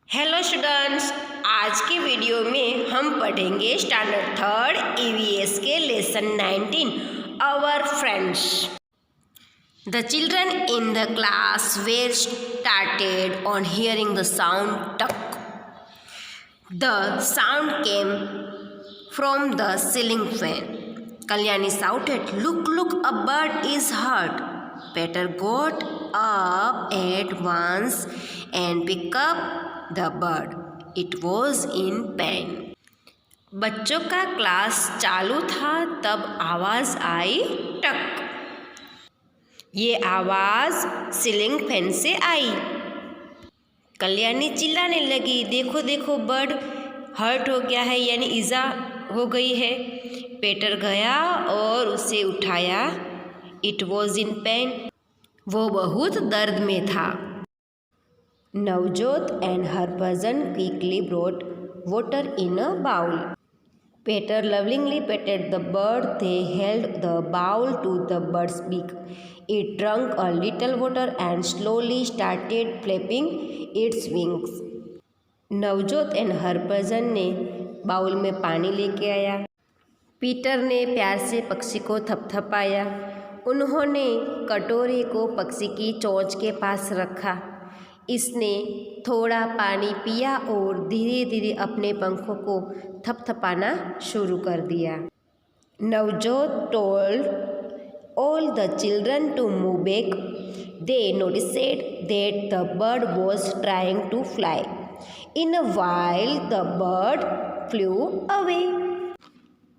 Hello students, आज के video में हम पढ़ेंगे स्टैंडर्ड थर्ड ईवीएस के lesson 19 our friends. The children in the class were started on hearing the sound टक। The sound came from the ceiling fan. Kalyani shouted, Look, a bird is hurt. Peter got up at once and picked up the bird. It was in pain. बच्चों का class चालू था तब आवाज़ आई टक. ये आवाज़ सीलिंग फैन से आई. कल्याणी चिल्लाने लगी, देखो बर्ड हर्ट हो गया है, यानी ईजा हो गई है. पीटर गया और उसे उठाया. It was in pain. वो बहुत दर्द में था. Navjot and Harbhajan quickly brought water in a bowl. Peter lovingly petted the bird. They held the bowl to the bird's beak. It drank a little water and slowly started flapping its wings. Navjot and Harbhajan ने bowl में पानी लेके आया. Peter ने प्यार से पक्षी को थपथपाया. उन्होंने कटोरे को पक्षी की चोंच के पास रखा. इसने थोड़ा पानी पिया और धीरे धीरे अपने पंखों को थपथपाना शुरू कर दिया. Navjot told all the children to move back. They noticed that the bird was trying to fly. In a while the bird flew away.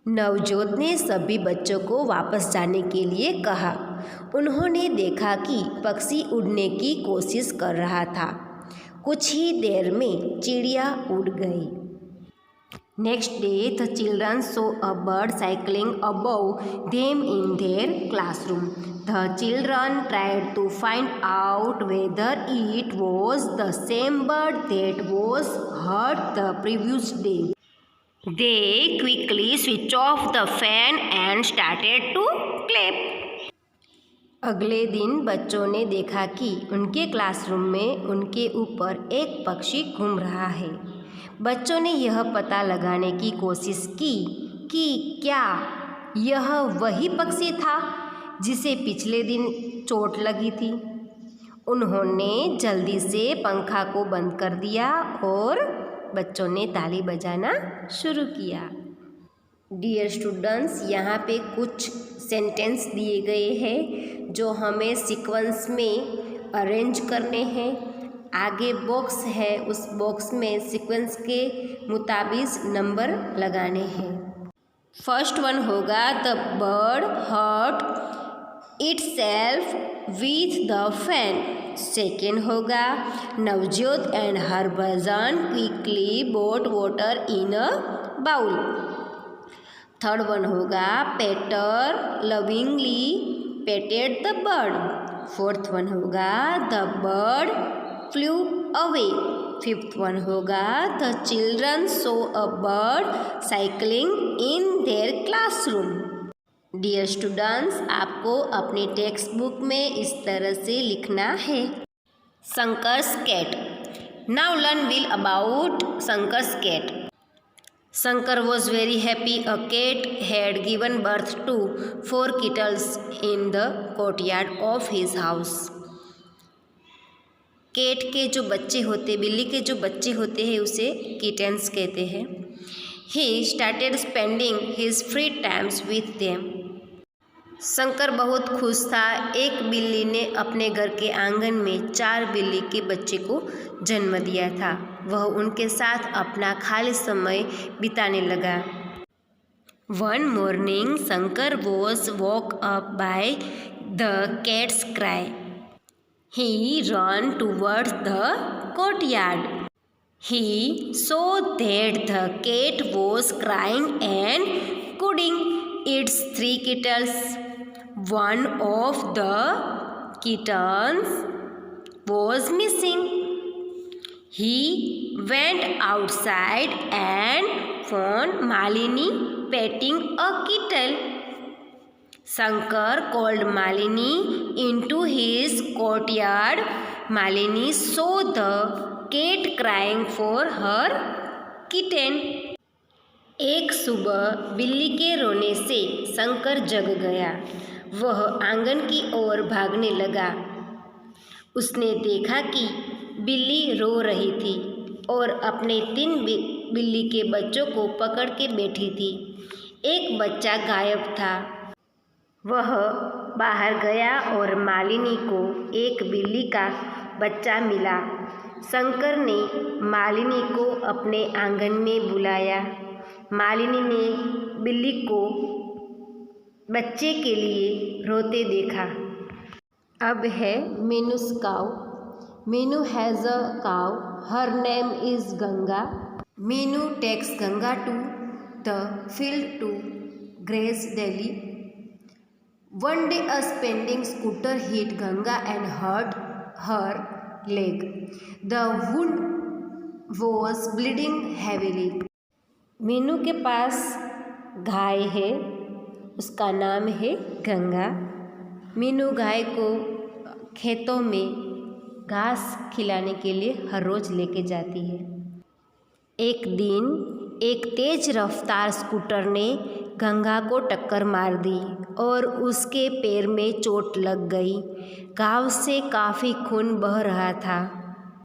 Navjot ने सभी बच्चों को वापस जाने के लिए कहा. उन्होंने देखा कि पक्षी उड़ने की कोशिश कर रहा था. कुछ ही देर में चिड़िया उड़ गई. Next day the children saw a bird cycling above them in their classroom. The children tried to find out whether it was the same bird that was hurt the previous day. They quickly switched off the fan and started to clap. अगले दिन बच्चों ने देखा कि उनके classroom में उनके ऊपर एक पक्षी घूम रहा है. बच्चों ने यह पता लगाने की कोशिश की कि क्या यह वही पक्षी था जिसे पिछले दिन चोट लगी थी. उन्होंने जल्दी से पंखा को बंद कर दिया और बच्चों ने ताली बजाना शुरू किया. डियर स्टूडेंट्स, यहाँ पे कुछ सेंटेंस दिए गए हैं जो हमें सीक्वेंस में अरेंज करने हैं. आगे बॉक्स है, उस बॉक्स में सीक्वेंस के मुताबिक नंबर लगाने हैं. फर्स्ट वन होगा the bird hurt itself with the fan. Second होगा Navjot and Harbhajan quickly brought water in a bowl. Third one होगा Peter lovingly patted the bird. Fourth one होगा the bird flew away. Fifth one होगा the children saw a bird cycling in their classroom. Dear students, आपको अपनी text book में इस तरह से लिखना है. Shankar's cat. Now learn will about Shankar's cat. Shankar was very happy. A cat had given birth to 4 kittens in the courtyard of his house. Cat के जो बच्चे होते, बिल्ली के जो बच्चे होते हैं उसे किटेंस कहते हैं. He started spending his free times with them. Shankar बहुत खुश था. एक बिल्ली ने अपने घर के आंगन में 4 बिल्ली के बच्चे को जन्म दिया था. वह उनके साथ अपना खाली समय बिताने लगा. One morning Shankar was walk up by the cats cry. He run towards the courtyard. He saw that the cat was crying and couldn't its 3 kittens. One of the kittens was missing. He went outside and found Malini petting a kitten. Shankar called Malini into his courtyard. Malini saw the cat crying for her kitten. एक सुबह बिल्ली के रोने से शंकर जग गया। वह आंगन की ओर भागने लगा। उसने देखा कि बिल्ली रो रही थी और अपने 3 बिल्ली के बच्चों को पकड़ के बैठी थी। एक बच्चा गायब था। वह बाहर गया और मालिनी को एक बिल्ली का बच्चा मिला। शंकर ने मालिनी को अपने आंगन में बुलाया। मालिनी ने बिल्ली को बच्चे के लिए रोते देखा। अब है मीनू's cow. Meenu has a cow. Her name is Ganga. Meenu takes Ganga to the field to graze daily. One day a speeding scooter hit Ganga and hurt her leg. The wound was bleeding heavily. Meenu के पास गाय है, उसका नाम है गंगा। मीनू गाय को खेतों में घास खिलाने के लिए हर रोज़ लेके जाती है। एक दिन एक तेज रफ्तार स्कूटर ने गंगा को टक्कर मार दी और उसके पैर में चोट लग गई। घाव से काफ़ी खून बह रहा था।